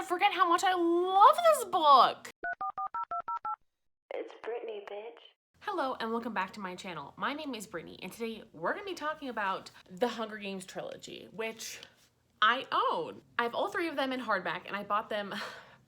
forget how much I love this book. It's Brittany, bitch. Hello and welcome back to my channel. My name is Brittany and today we're going to be talking about the Hunger Games trilogy, which I own. I have all three of them in hardback and I bought them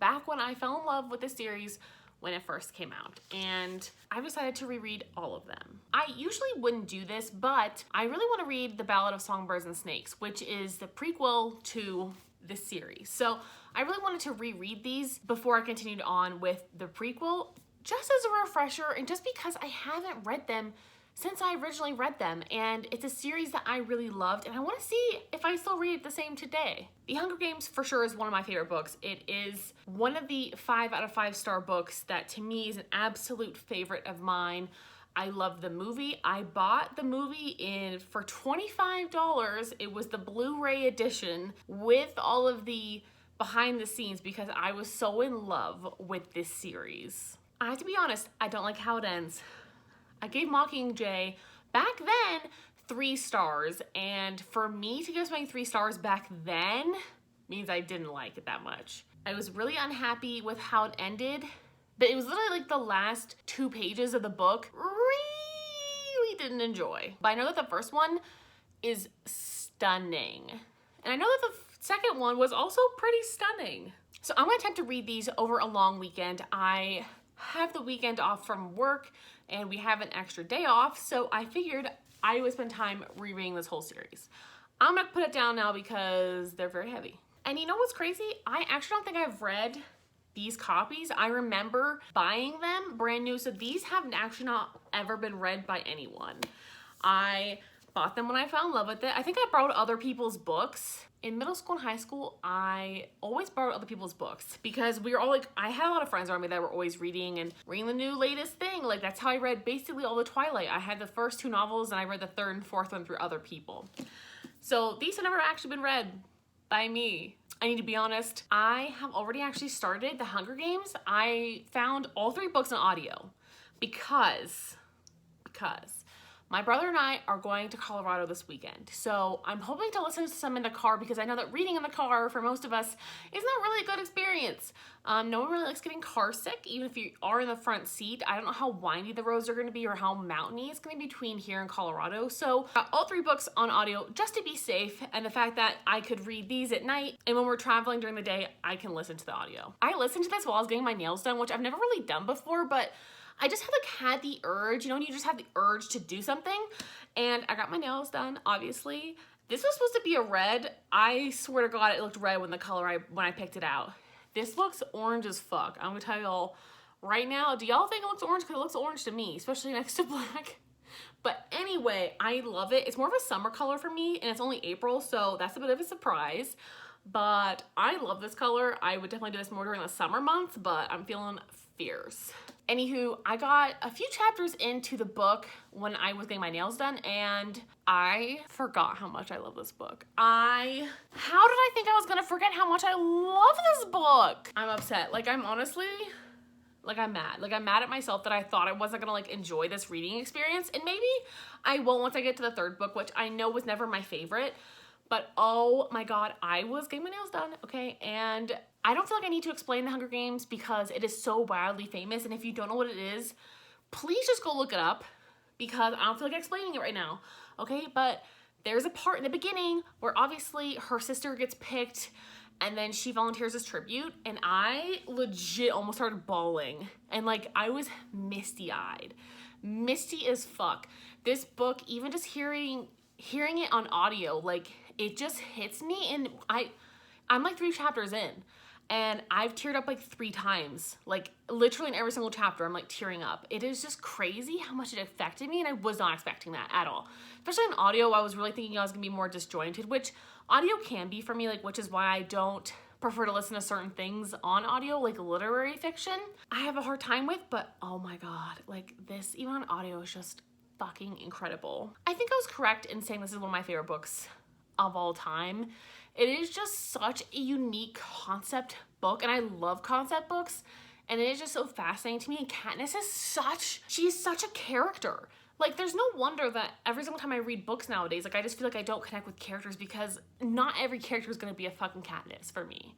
back when I fell in love with the series when it first came out, and I've decided to reread all of them. I usually wouldn't do this, but I really want to read The Ballad of Songbirds and Snakes, which is the prequel to this series. So I really wanted to reread these before I continued on with the prequel, just as a refresher and just because I haven't read them since I originally read them, and it's a series that I really loved and I want to see if I still read it the same today. The Hunger Games for sure is one of my favorite books. It is one of the 5 out of 5 star books that to me is an absolute favorite of mine. I love the movie. I bought the movie for $25. It was the Blu-ray edition with all of the behind the scenes because I was so in love with this series. I have to be honest, I don't like how it ends. I gave Mockingjay back then 3 stars, and for me to give something 3 stars back then means I didn't like it that much. I was really unhappy with how it ended, but it was literally like the last 2 pages of the book really didn't enjoy. But I know that the first one is stunning, and I know that the second one was also pretty stunning. So I'm gonna attempt to read these over a long weekend. I have the weekend off from work and we have an extra day off, so I figured I would spend time rereading this whole series. I'm gonna put it down now because they're very heavy. And you know what's crazy? I actually don't think I've read these copies. I remember buying them brand new, so these have actually not ever been read by anyone. I bought them when I fell in love with it. I think I borrowed other people's books. In middle school and high school, I always borrowed other people's books because we were all like, I had a lot of friends around me that were always reading the new latest thing. Like, that's how I read basically all the Twilight. I had the first 2 novels and I read the 3rd and 4th one through other people. So these have never actually been read by me. I need to be honest, I have already actually started The Hunger Games. I found all 3 books on audio because my brother and I are going to Colorado this weekend. So I'm hoping to listen to some in the car because I know that reading in the car for most of us is not really a good experience. No one really likes getting car sick, even if you are in the front seat. I don't know how windy the roads are gonna be or how mountainy it's gonna be between here and Colorado. So all 3 books on audio just to be safe, and the fact that I could read these at night, and when we're traveling during the day, I can listen to the audio. I listened to this while I was getting my nails done, which I've never really done before, but I just had the urge, you know, when you just have the urge to do something, and I got my nails done, obviously. This was supposed to be a red. I swear to God, it looked red when I picked it out. This looks orange as fuck. I'm gonna tell y'all right now, do y'all think it looks orange? Because it looks orange to me, especially next to black. But anyway, I love it. It's more of a summer color for me, and it's only April, so that's a bit of a surprise. But I love this color. I would definitely do this more during the summer months, but I'm feeling fierce. Anywho, I got a few chapters into the book when I was getting my nails done, and I forgot how much I love this book. How did I think I was gonna forget how much I love this book? I'm upset. Like, I'm honestly, I'm mad. Like, I'm mad at myself that I thought I wasn't gonna enjoy this reading experience, and maybe I will once I get to the 3rd book, which I know was never my favorite. But oh my God, I was getting my nails done, okay? And I don't feel like I need to explain The Hunger Games because it is so wildly famous. And if you don't know what it is, please just go look it up because I don't feel like explaining it right now, okay? But there's a part in the beginning where obviously her sister gets picked and then she volunteers as tribute, and I legit almost started bawling. And like, I was misty-eyed. Misty as fuck. This book, even just hearing it on audio, like, it just hits me, and I'm like 3 chapters in, and I've teared up like 3 times, like literally in every single chapter I'm like tearing up. It is just crazy how much it affected me, and I was not expecting that at all. Especially in audio, I was really thinking I was gonna be more disjointed, which audio can be for me, like, which is why I don't prefer to listen to certain things on audio, like literary fiction. I have a hard time with, but oh my God, like this, even on audio, is just fucking incredible. I think I was correct in saying this is one of my favorite books of all time. It is just such a unique concept book, and I love concept books, and it is just so fascinating to me. And Katniss is she's such a character. Like, there's no wonder that every single time I read books nowadays, like, I just feel like I don't connect with characters because not every character is gonna be a fucking Katniss for me.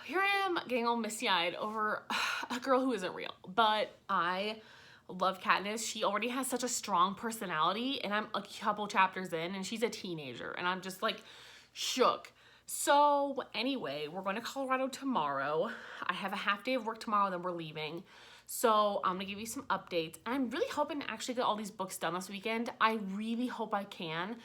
Here I am getting all misty-eyed over a girl who isn't real, but I love Katniss. She already has such a strong personality, and I'm a couple chapters in, and she's a teenager, and I'm just, like, shook. So, anyway, we're going to Colorado tomorrow. I have a half day of work tomorrow, then we're leaving. So I'm gonna give you some updates. I'm really hoping to actually get all these books done this weekend. I really hope I can.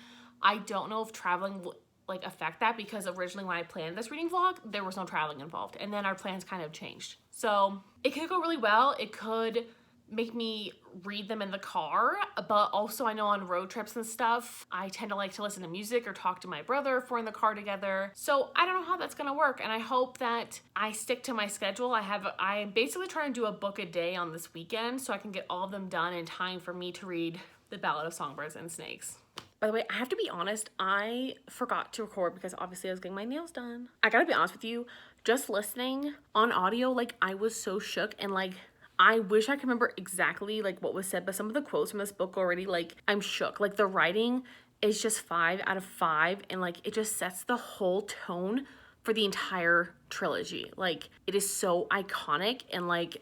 I don't know if traveling will like affect that because originally when I planned this reading vlog, there was no traveling involved, and then our plans kind of changed. So it could go really well. It could make me read them in the car, but also I know on road trips and stuff, I tend to like to listen to music or talk to my brother if we're in the car together. So I don't know how that's gonna work, and I hope that I stick to my schedule. I'm basically trying to do a book a day on this weekend so I can get all of them done in time for me to read The Ballad of Songbirds and Snakes. By the way, I have to be honest, I forgot to record because obviously I was getting my nails done. I gotta be honest with you, just listening on audio, like I was so shook, and like I wish I could remember exactly like what was said, but some of the quotes from this book already, like I'm shook. Like the writing is just 5 out of 5, and like it just sets the whole tone for the entire trilogy. Like it is so iconic, and like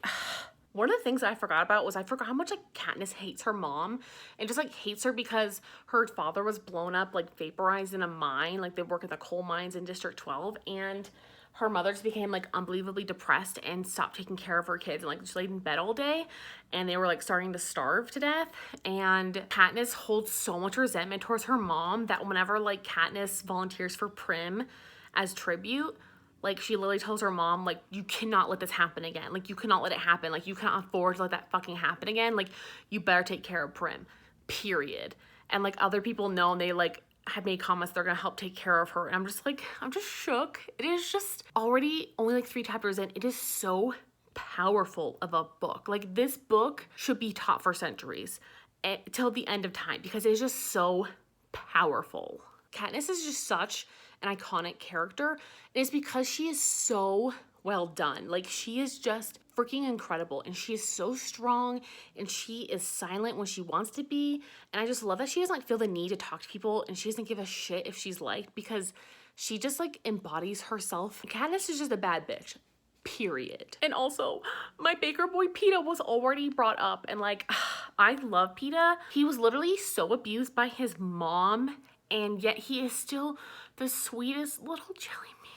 one of the things I forgot about was I forgot how much like Katniss hates her mom, and just like hates her because her father was blown up, like vaporized in a mine. Like they work at the coal mines in District 12, and her mother just became like unbelievably depressed and stopped taking care of her kids and like just laid in bed all day, and they were like starting to starve to death. And Katniss holds so much resentment towards her mom that whenever like Katniss volunteers for Prim as tribute, like she literally tells her mom, like, you cannot let this happen again. Like you cannot let it happen. Like you cannot afford to let that fucking happen again. Like you better take care of Prim, period. And like other people know, and they like had made comments they're gonna help take care of her, and I'm just shook. It is just already only like 3 chapters in. It is so powerful of a book. Like this book should be taught for centuries till the end of time because it is just so powerful. Katniss is just such an iconic character, and it's because she is so well done. Like she is just freaking incredible, and she is so strong, and she is silent when she wants to be, and I just love that she doesn't like feel the need to talk to people, and she doesn't give a shit if she's liked because she just like embodies herself. Katniss is just a bad bitch, period. And also my baker boy Peeta was already brought up, and like I love Peeta. He was literally so abused by his mom, and yet he is still the sweetest little jelly bean.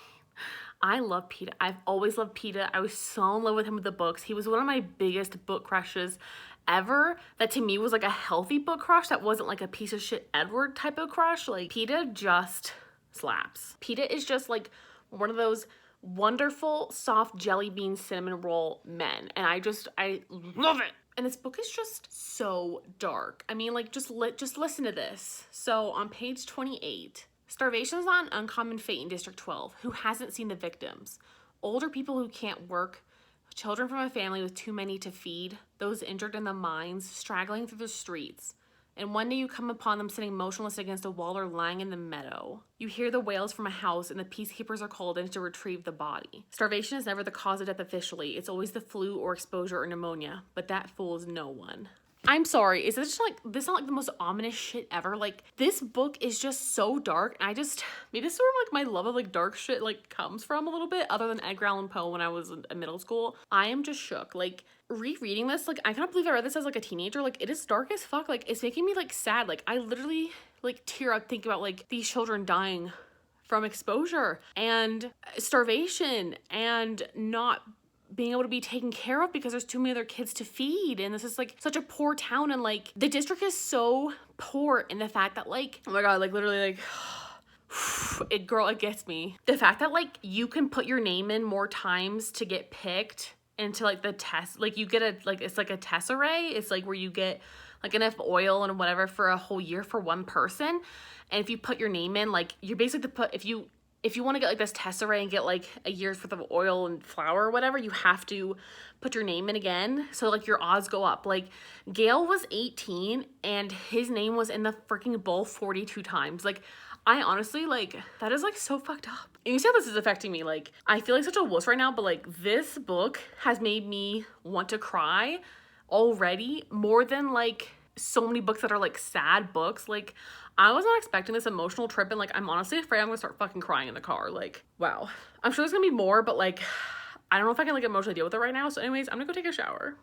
I love Peeta. I've always loved Peeta. I was so in love with him with the books. He was one of my biggest book crushes ever. That to me was like a healthy book crush. That wasn't like a piece of shit Edward type of crush. Like Peeta just slaps. Peeta is just like one of those wonderful soft jelly bean cinnamon roll men. And I love it. And this book is just so dark. I mean, like just listen to this. So on page 28, starvation is not an uncommon fate in District 12. Who hasn't seen the victims? Older people who can't work, children from a family with too many to feed, those injured in the mines, straggling through the streets. And one day you come upon them sitting motionless against a wall or lying in the meadow. You hear the wails from a house, and the peacekeepers are called in to retrieve the body. Starvation is never the cause of death officially. It's always the flu or exposure or pneumonia, but that fools no one. I'm sorry, is this just like, this not like the most ominous shit ever? Like, this book is just so dark, and maybe this is where like my love of like dark shit like comes from a little bit, other than Edgar Allan Poe when I was in middle school. I am just shook. Like, rereading this, like, I cannot believe I read this as like a teenager. Like, it is dark as fuck. Like, it's making me like sad. Like, I literally like tear up thinking about like these children dying from exposure and starvation and not being able to be taken care of because there's too many other kids to feed, and this is like such a poor town, and like the district is so poor in the fact that like, oh my god, like literally like it gets me. The fact that like you can put your name in more times to get picked into like the test, like you get it's like a tesserae. It's like where you get like enough oil and whatever for a whole year for one person, and if you put your name in, like you're basically if you want to get like this tesserae and get like a year's worth of oil and flour or whatever, you have to put your name in again. So like your odds go up. Like Gale was 18 and his name was in the freaking bowl 42 times. Like I honestly, like, that is like so fucked up. And you see how this is affecting me. Like, I feel like such a wuss right now, but like this book has made me want to cry already more than like so many books that are like sad books. Like, I was not expecting this emotional trip, and like, I'm honestly afraid I'm gonna start fucking crying in the car. Like, wow. I'm sure there's gonna be more, but like, I don't know if I can like emotionally deal with it right now. So anyways, I'm gonna go take a shower.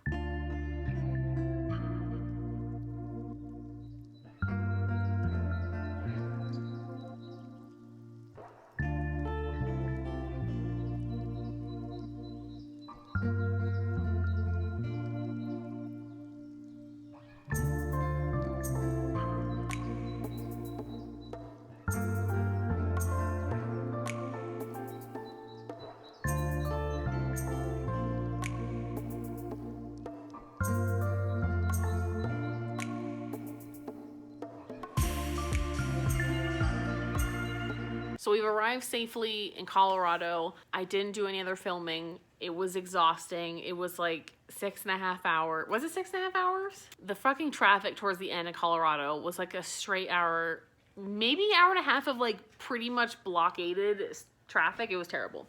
So we've arrived safely in Colorado. I didn't do any other filming. It was exhausting. It was like 6.5 hours. Was it 6.5 hours? The fucking traffic towards the end of Colorado was like a straight hour, maybe hour and a half of like pretty much blockaded traffic. It was terrible.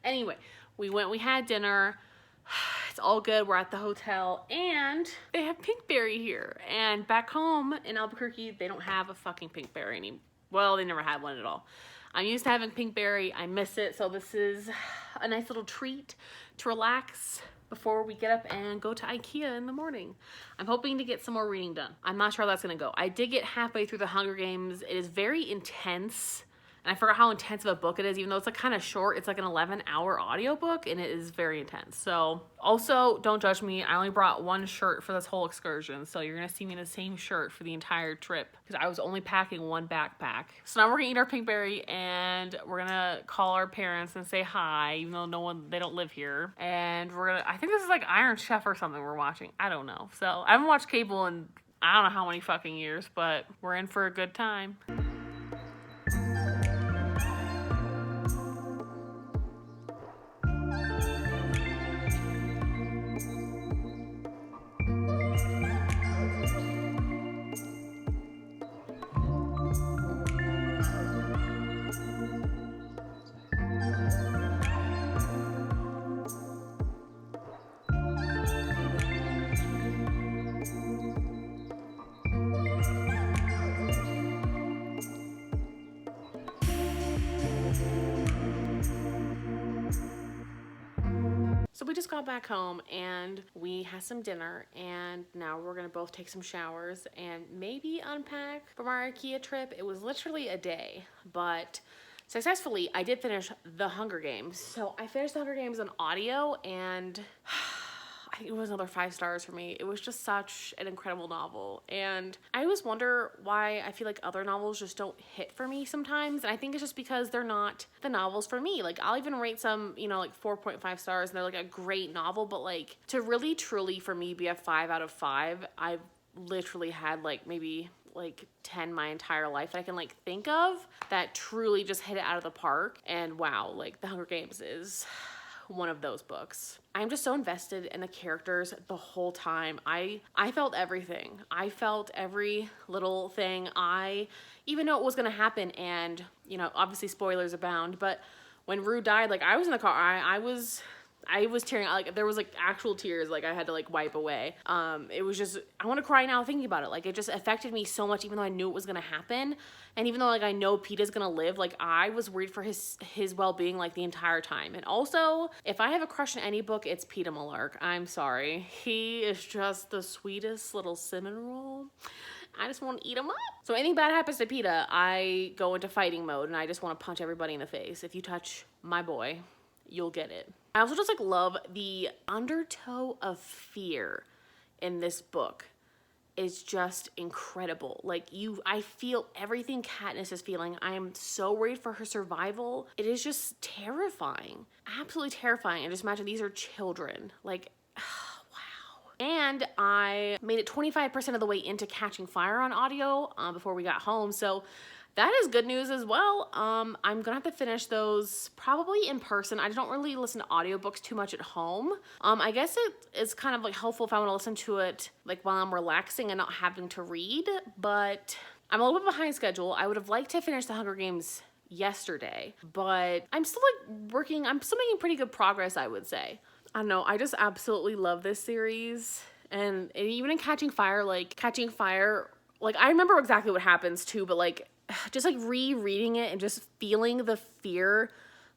Anyway, we went, we had dinner. It's all good. We're at the hotel and they have Pinkberry here. And back home in Albuquerque, they don't have a fucking Pinkberry anymore. Well, they never had one at all. I'm used to having Pinkberry. I miss it. So this is a nice little treat to relax before we get up and go to IKEA in the morning. I'm hoping to get some more reading done. I'm not sure how that's gonna go. I did get halfway through The Hunger Games. It is very intense. And I forgot how intense of a book it is, even though it's like kind of short. It's like an 11-hour audiobook and it is very intense. So also, don't judge me. I only brought one shirt for this whole excursion. So you're going to see me in the same shirt for the entire trip because I was only packing one backpack. So now we're going to eat our Pinkberry and we're going to call our parents and say hi, even though they don't live here. And we're going to, I think this is like Iron Chef or something we're watching. I don't know. So I haven't watched cable in I don't know how many fucking years, but we're in for a good time. So we just got back home and we had some dinner and now we're gonna both take some showers and maybe unpack from our IKEA trip. It was literally a day, but successfully I did finish The Hunger Games. So I finished The Hunger Games on audio and I think it was another 5 stars for me. It was just such an incredible novel. And I always wonder why I feel like other novels just don't hit for me sometimes. And I think it's just because they're not the novels for me. Like, I'll even rate some, you know, like 4.5 stars and they're like a great novel. But like, to really truly for me be a 5 out of 5, I've literally had like maybe like 10 my entire life that I can like think of that truly just hit it out of the park. And wow, like The Hunger Games is one of those books. I'm just so invested in the characters the whole time. I felt everything. I felt every little thing. I even know it was gonna happen, and you know, obviously spoilers abound, but when Rue died, like I was in the car, I was tearing, like there was like actual tears, like I had to like wipe away. It was just, I want to cry now thinking about it. Like it just affected me so much, even though I knew it was gonna happen. And even though like I know Peeta's gonna live, like I was worried for his well-being like the entire time. And also, if I have a crush in any book, it's Peeta Mellark. I'm sorry. He is just the sweetest little cinnamon roll. I just want to eat him up. So anything bad happens to Peeta, I go into fighting mode and I just want to punch everybody in the face. If you touch my boy, you'll get it. I also just like love the undertow of fear in this book. Is just incredible. Like I feel everything Katniss is feeling. I am so worried for her survival. It is just terrifying. Absolutely terrifying. And just imagine these are children. Like, wow. And I made it 25% of the way into Catching Fire on audio before we got home. So that is good news as well. I'm gonna have to finish those probably in person. I don't really listen to audiobooks too much at home. I guess it is kind of like helpful if I want to listen to it like while I'm relaxing and not having to read, but I'm a little bit behind schedule. I would have liked to finish The Hunger Games yesterday, but I'm still I'm still making pretty good progress, I would say. I don't know, I just absolutely love this series. And even in Catching Fire, like I remember exactly what happens too, but like just like rereading it and just feeling the fear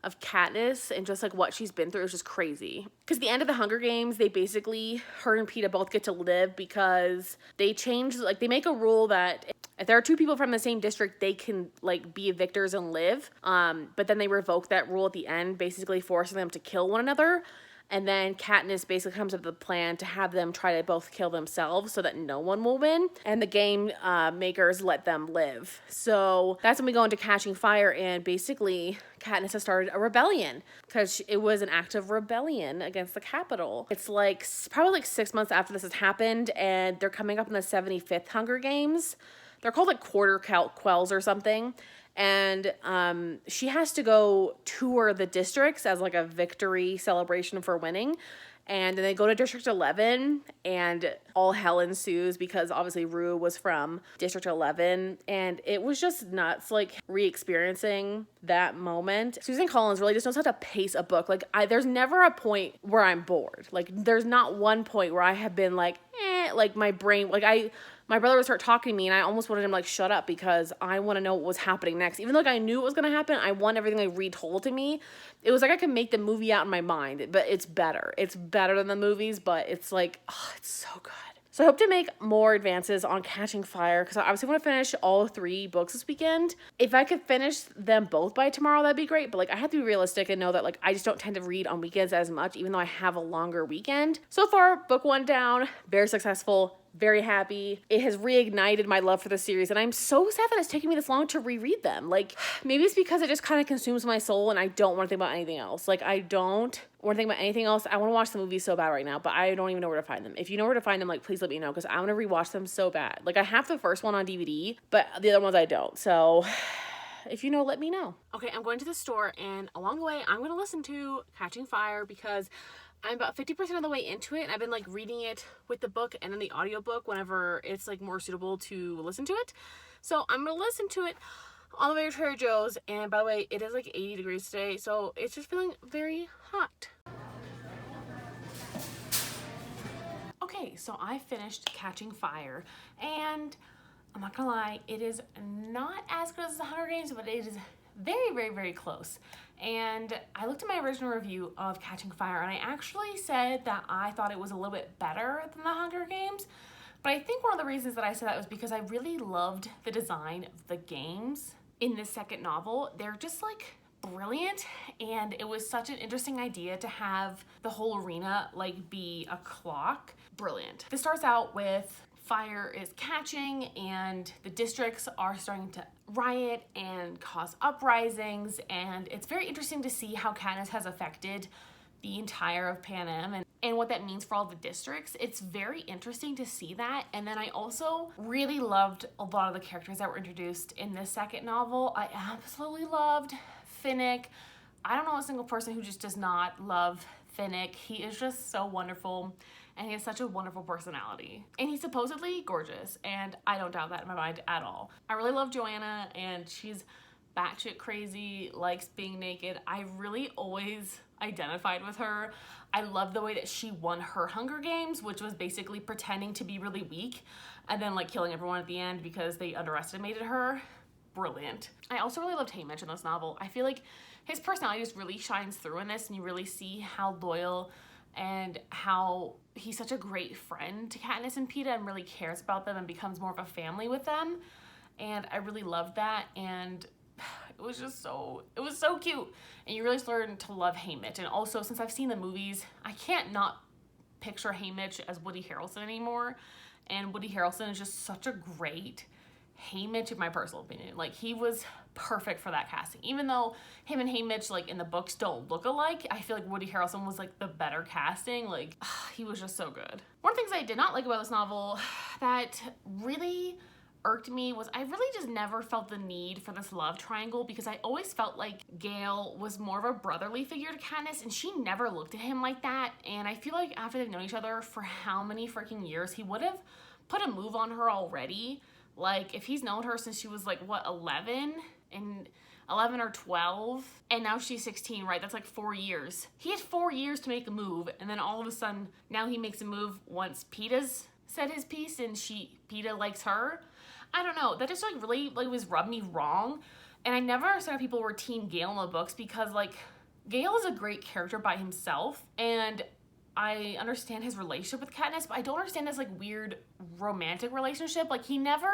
of Katniss and just like what she's been through is just crazy. Because the end of the Hunger Games, they basically, her and Peeta both get to live because they change, like they make a rule that if there are two people from the same district, they can like be victors and live. But then they revoke that rule at the end, basically forcing them to kill one another. And then Katniss basically comes up with a plan to have them try to both kill themselves so that no one will win. And the game makers let them live. So that's when we go into Catching Fire, and basically Katniss has started a rebellion because it was an act of rebellion against the Capitol. It's like probably like 6 months after this has happened, and they're coming up in the 75th Hunger Games. They're called like quarter quells or something. And she has to go tour the districts as like a victory celebration for winning. And then they go to District 11, and all hell ensues because obviously Rue was from District 11. And it was just nuts, like re-experiencing that moment. Susan Collins really just knows how to pace a book. Like there's never a point where I'm bored. Like there's not one point where I have been like, like my brain, like my brother would start talking to me and I almost wanted him to like shut up because I want to know what was happening next. Even though like I knew it was going to happen, I want everything like retold to me. It was like I could make the movie out in my mind, but it's better. It's better than the movies, but it's like, oh, it's so good. So I hope to make more advances on Catching Fire because I obviously want to finish all 3 books this weekend. If I could finish them both by tomorrow, that'd be great. But like I have to be realistic and know that like I just don't tend to read on weekends as much, even though I have a longer weekend. So far, book 1 down, very successful. Very happy. It has reignited my love for the series, and I'm so sad that it's taking me this long to reread them. Like, maybe it's because it just kind of consumes my soul and I don't want to think about anything else. Like, I don't want to think about anything else. I want to watch the movies so bad right now, but I don't even know where to find them. If you know where to find them, like, please let me know, because I want to rewatch them so bad. Like, I have the first one on DVD, but the other ones I don't. So if you know, let me know. Okay, I'm going to the store, and along the way, I'm going to listen to Catching Fire because I'm about 50% of the way into it, and I've been like reading it with the book and then the audiobook whenever it's like more suitable to listen to it. So I'm gonna listen to it on the way to Trader Joe's, and by the way, it is like 80 degrees today, so it's just feeling very hot. Okay, so I finished Catching Fire, and I'm not gonna lie, it is not as good as The Hunger Games, but it is very, very, very close. And I looked at my original review of Catching Fire, and I actually said that I thought it was a little bit better than The Hunger Games. But I think one of the reasons that I said that was because I really loved the design of the games in this second novel. They're just like brilliant, and it was such an interesting idea to have the whole arena like be a clock. Brilliant. This starts out with fire is catching, and the districts are starting to riot and cause uprisings, and it's very interesting to see how Katniss has affected the entire of Panem and what that means for all the districts. It's very interesting to see that. And then I also really loved a lot of the characters that were introduced in this second novel. I absolutely loved Finnick. I don't know a single person who just does not love Finnick. He is just so wonderful, and he has such a wonderful personality. And he's supposedly gorgeous, and I don't doubt that in my mind at all. I really love Joanna, and she's batshit crazy, likes being naked. I really always identified with her. I love the way that she won her Hunger Games, which was basically pretending to be really weak and then like killing everyone at the end because they underestimated her. Brilliant. I also really loved Haymitch in this novel. I feel like his personality just really shines through in this, and you really see how loyal and how he's such a great friend to Katniss and Peeta and really cares about them and becomes more of a family with them. And I really loved that, and it was so cute. And you really learn to love Haymitch. And also, since I've seen the movies, I can't not picture Haymitch as Woody Harrelson anymore. And Woody Harrelson is just such a great Haymitch, in my personal opinion. Like, he was perfect for that casting. Even though him and Haymitch, like, in the books don't look alike, I feel like Woody Harrelson was, like, the better casting. Like, he was just so good. One of the things I did not like about this novel that really irked me was I really just never felt the need for this love triangle, because I always felt like Gale was more of a brotherly figure to Katniss, and she never looked at him like that. And I feel like after they've known each other for how many freaking years, he would have put a move on her already. Like, if he's known her since she was like, what, 11? And 11 or 12, and now she's 16, right? That's like 4 years. He had 4 years to make a move, and then all of a sudden, now he makes a move once Peeta's said his piece, and Peeta likes her. I don't know. That just like really like was rubbed me wrong, and I never understood how people were Team Gale in the books because like Gale is a great character by himself, and I understand his relationship with Katniss, but I don't understand his like weird romantic relationship. Like he never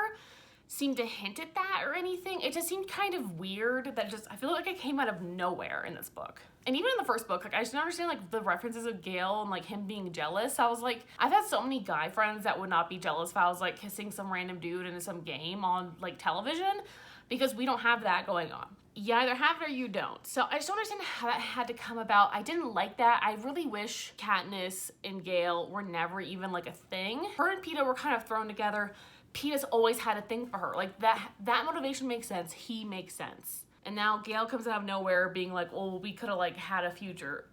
seemed to hint at that or anything. It just seemed kind of weird that I feel like it came out of nowhere in this book. And even in the first book, like I just don't understand like the references of Gale and like him being jealous. I was like, I've had so many guy friends that would not be jealous if I was like kissing some random dude in some game on like television, because we don't have that going on. You either have it or you don't. So I just don't understand how that had to come about. I didn't like that. I really wish Katniss and Gale were never even like a thing. Her and Peeta were kind of thrown together. Peeta's always had a thing for her. Like that motivation makes sense. He makes sense. And now Gale comes out of nowhere being like, oh, we could have like had a future.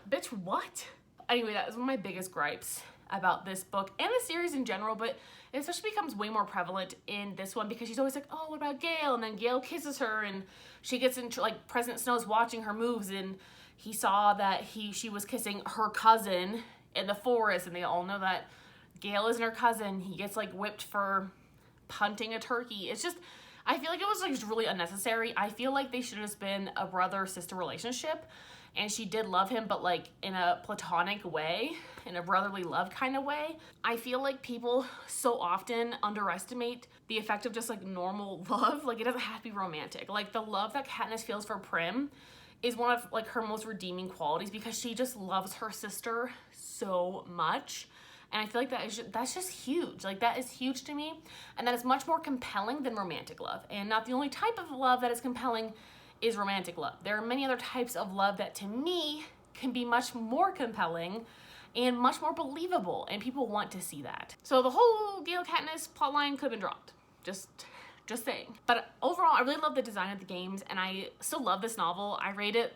Bitch, what? Anyway, that was one of my biggest gripes about this book and the series in general, but it especially becomes way more prevalent in this one because she's always like, oh, what about Gale? And then Gale kisses her and she gets into like President Snow's watching her moves and he saw that she was kissing her cousin in the forest, and they all know that Gale isn't her cousin. He gets like whipped for punting a turkey. It's just, I feel like it was like just really unnecessary. I feel like they should have just been a brother-sister relationship, and she did love him, but like in a platonic way, in a brotherly love kind of way. I feel like people so often underestimate the effect of just like normal love. Like it doesn't have to be romantic. Like the love that Katniss feels for Prim is one of like her most redeeming qualities because she just loves her sister so much. And I feel like that's just huge. Like that is huge to me. And that is much more compelling than romantic love. And not the only type of love that is compelling is romantic love. There are many other types of love that to me can be much more compelling and much more believable. And people want to see that. So the whole Gale Katniss plotline could have been dropped. Just saying. But overall, I really love the design of the games, and I still love this novel. I rate it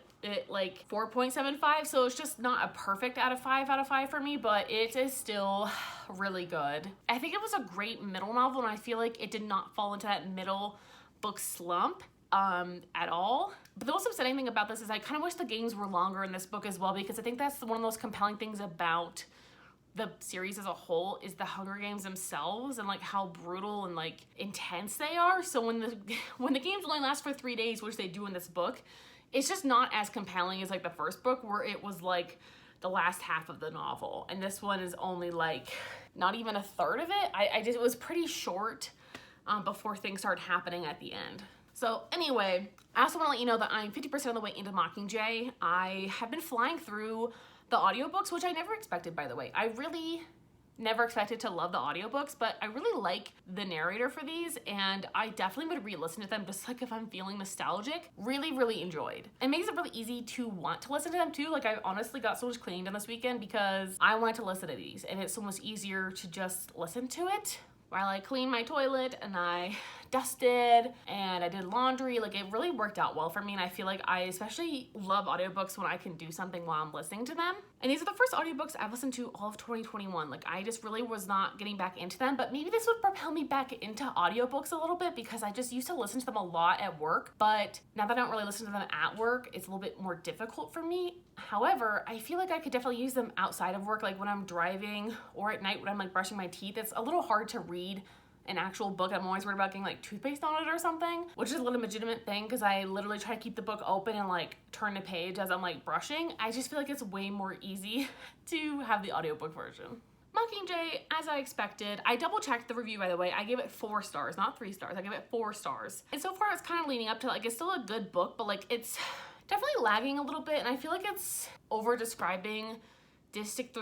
like 4.75, so it's just not a perfect out of 5 for me, but it is still really good. I think it was a great middle novel, and I feel like it did not fall into that middle book slump at all. But the most upsetting thing about this is I kind of wish the games were longer in this book as well, because I think that's one of those compelling things about the series as a whole is the Hunger Games themselves and like how brutal and like intense they are. So when the games only last for 3 days, which they do in this book, it's just not as compelling as like the first book where it was like the last half of the novel, and this one is only like not even a third of it. It was pretty short before things started happening at the end. So anyway, I also want to let you know that I'm 50% of the way into Mockingjay. I have been flying through the audiobooks, which I never expected, by the way. I really never expected to love the audiobooks, but I really like the narrator for these, and I definitely would re-listen to them just like if I'm feeling nostalgic. Really, really enjoyed. It makes it really easy to want to listen to them too. Like I honestly got so much cleaning done this weekend because I wanted to listen to these, and it's so much easier to just listen to it while I cleaned my toilet and I dusted and I did laundry. Like it really worked out well for me, and I feel like I especially love audiobooks when I can do something while I'm listening to them. And these are the first audiobooks I've listened to all of 2021. Like I just really was not getting back into them, but maybe this would propel me back into audiobooks a little bit because I just used to listen to them a lot at work, but now that I don't really listen to them at work, it's a little bit more difficult for me. However, I feel like I could definitely use them outside of work, like when I'm driving or at night when I'm like brushing my teeth. It's a little hard to read an actual book. I'm always worried about getting like toothpaste on it or something, which is a legitimate thing because I literally try to keep the book open and like turn a page as I'm like brushing. I just feel like it's way more easy to have the audiobook version. Mockingjay, as I expected. I double checked the review, by the way. I gave it 4 stars, not 3 stars. I gave it 4 stars. And so far it's kind of leading up to like, it's still a good book, but like it's definitely lagging a little bit. And I feel like it's over describing District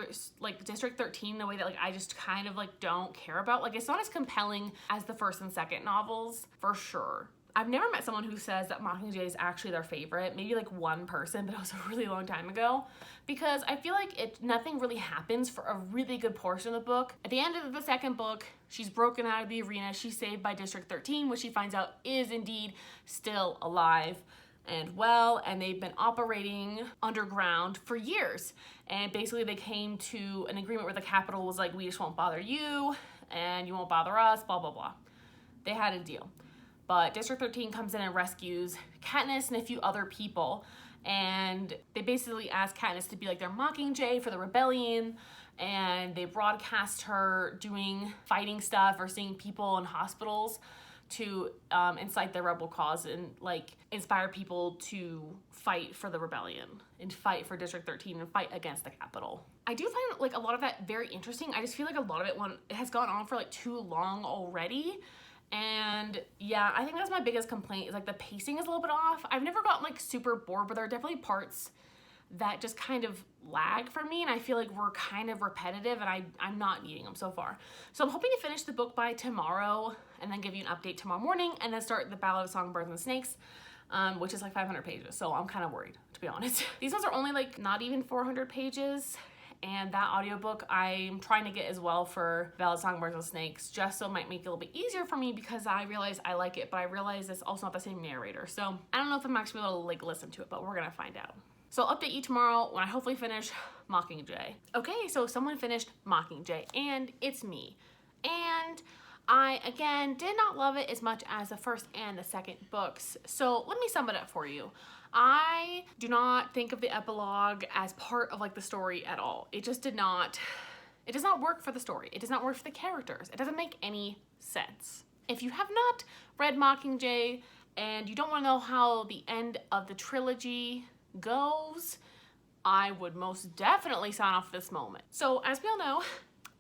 13 in a way that like I just kind of like don't care about. Like it's not as compelling as the first and second novels for sure. I've never met someone who says that Mockingjay is actually their favorite. Maybe like one person, but it was a really long time ago, because I feel like nothing really happens for a really good portion of the book. At the end of the second book, she's broken out of the arena. She's saved by District 13, which she finds out is indeed still alive and well, and they've been operating underground for years. And basically they came to an agreement where the Capitol was like, we just won't bother you and you won't bother us, blah, blah, blah. They had a deal. But District 13 comes in and rescues Katniss and a few other people. And they basically asked Katniss to be like their Mockingjay for the rebellion. And they broadcast her doing fighting stuff or seeing people in hospitals to incite the rebel cause and like inspire people to fight for the rebellion and fight for District 13 and fight against the Capitol. I do find like a lot of that very interesting. I just feel like a lot of it has gone on for like too long already. And yeah, I think that's my biggest complaint is like the pacing is a little bit off. I've never gotten like super bored, but there are definitely parts that just kind of lag for me, and I feel like we're kind of repetitive, and I'm not needing them so far. So I'm hoping to finish the book by tomorrow and then give you an update tomorrow morning and then start the Ballad of Songbirds and Snakes, which is like 500 pages. So I'm kind of worried, to be honest. These ones are only like not even 400 pages. And that audiobook I'm trying to get as well for Ballad of Songbirds and Snakes, just so it might make it a little bit easier for me because I realize I like it, but I realize it's also not the same narrator. So I don't know if I'm actually able to like listen to it, but we're gonna find out. So I'll update you tomorrow when I hopefully finish Mockingjay. Okay, so someone finished Mockingjay, and it's me. And I, again, did not love it as much as the first and the second books. So let me sum it up for you. I do not think of the epilogue as part of like the story at all. It just it does not work for the story. It does not work for the characters. It doesn't make any sense. If you have not read Mockingjay and you don't want to know how the end of the trilogy goes, I would most definitely sign off this moment. So as we all know,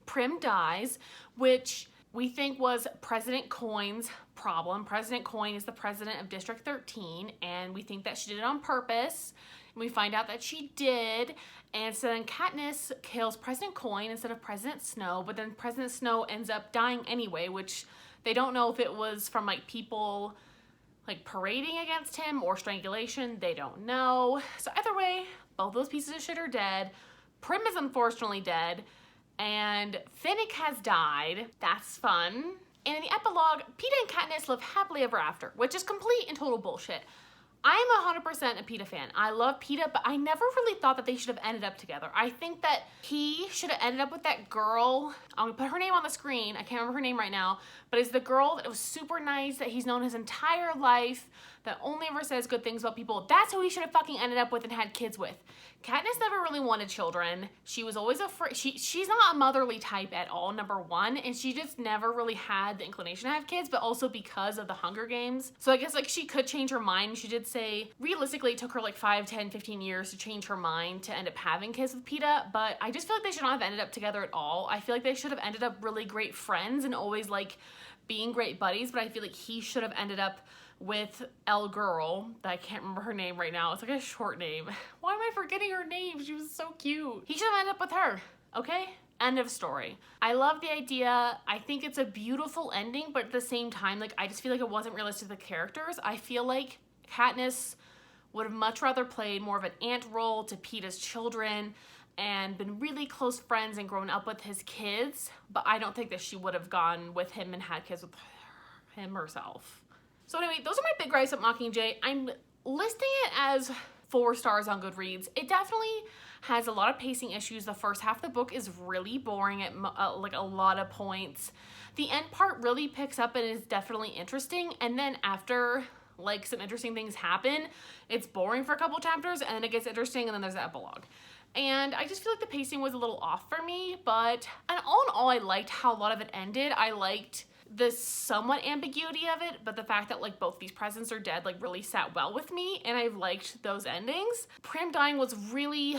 Prim dies, which we think was President Coin's problem. President Coin is the president of District 13, and we think that she did it on purpose. And we find out that she did, and so then Katniss kills President Coin instead of President Snow, but then President Snow ends up dying anyway, which they don't know if it was from like people like parading against him or strangulation. They don't know. So either way, both those pieces of shit are dead. Prim is unfortunately dead, and Finnick has died. That's fun. And in the epilogue, Peeta and Katniss live happily ever after, which is complete and total bullshit. I am 100% a Peeta fan. I love Peeta, but I never really thought that they should have ended up together. I think that he should have ended up with that girl. I'm gonna put her name on the screen. I can't remember her name right now, but it's the girl that was super nice, that he's known his entire life, that only ever says good things about people. That's who he should have fucking ended up with and had kids with. Katniss never really wanted children. She was always afraid. She's not a motherly type at all, number one, and she just never really had the inclination to have kids, but also because of the Hunger Games. So I guess like she could change her mind. She did say realistically it took her like 5, 10, 15 years to change her mind to end up having kids with Peeta, but I just feel like they should not have ended up together at all. I feel like they should have ended up really great friends and always like being great buddies, but I feel like he should have ended up with Elle Girl, that I can't remember her name right now. It's like a short name. Why am I forgetting her name? She was so cute. He should have ended up with her, okay? End of story. I love the idea. I think it's a beautiful ending, but at the same time, like, I just feel like it wasn't realistic to the characters. I feel like Katniss would have much rather played more of an aunt role to Peeta's children and been really close friends and grown up with his kids, but I don't think that she would have gone with him and had kids with him herself. So anyway, those are my big gripes at Mockingjay. I'm listing it as 4 stars on Goodreads. It definitely has a lot of pacing issues. The first half of the book is really boring at like a lot of points. The end part really picks up and is definitely interesting. And then after like some interesting things happen, it's boring for a couple chapters and then it gets interesting and then there's the epilogue. And I just feel like the pacing was a little off for me, but and all in all, I liked how a lot of it ended. I liked the somewhat ambiguity of it, but the fact that like both these presidents are dead like really sat well with me, and I liked those endings. Prim dying was really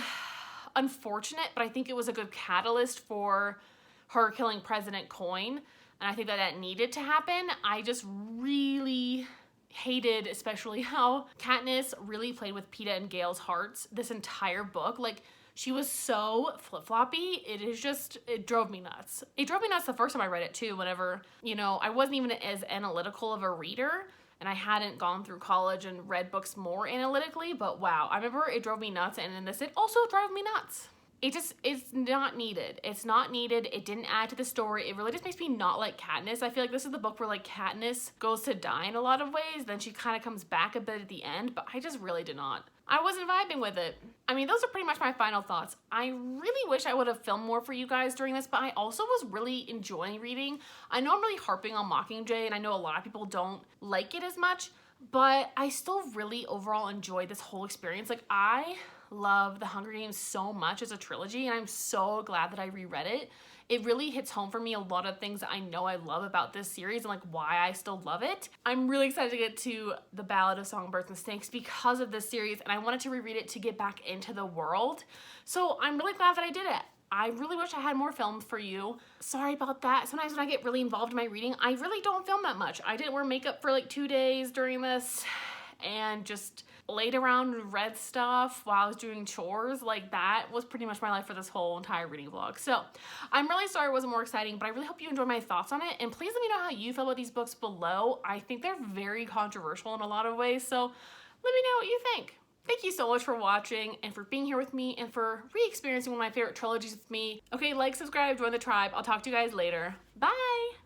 unfortunate, but I think it was a good catalyst for her killing President Coin, and I think that that needed to happen. I just really hated especially how Katniss really played with Peeta and Gale's hearts this entire book. Like, she was so flip-floppy. It drove me nuts. It drove me nuts the first time I read it too, whenever, you know, I wasn't even as analytical of a reader and I hadn't gone through college and read books more analytically, but wow, I remember it drove me nuts, and in this it also drove me nuts. It's not needed. It's not needed. It didn't add to the story. It really just makes me not like Katniss. I feel like this is the book where like Katniss goes to die in a lot of ways, then she kind of comes back a bit at the end, but I just really did not. I wasn't vibing with it. I mean, those are pretty much my final thoughts. I really wish I would have filmed more for you guys during this, but I also was really enjoying reading. I know I'm really harping on Mockingjay, and I know a lot of people don't like it as much, but I still really overall enjoyed this whole experience. Like, I love The Hunger Games so much as a trilogy, and I'm so glad that I reread it. It really hits home for me a lot of things that I know I love about this series and like why I still love it. I'm really excited to get to The Ballad of Songbirds and Snakes because of this series, and I wanted to reread it to get back into the world. So I'm really glad that I did it. I really wish I had more films for you. Sorry about that. Sometimes when I get really involved in my reading, I really don't film that much. I didn't wear makeup for like 2 days during this and just laid around and read stuff while I was doing chores. Like, that was pretty much my life for this whole entire reading vlog. So I'm really sorry it wasn't more exciting, but I really hope you enjoyed my thoughts on it. And please let me know how you feel about these books below. I think they're very controversial in a lot of ways, so let me know what you think. Thank you so much for watching and for being here with me and for re-experiencing one of my favorite trilogies with me. Okay, like, subscribe, join the tribe. I'll talk to you guys later. Bye!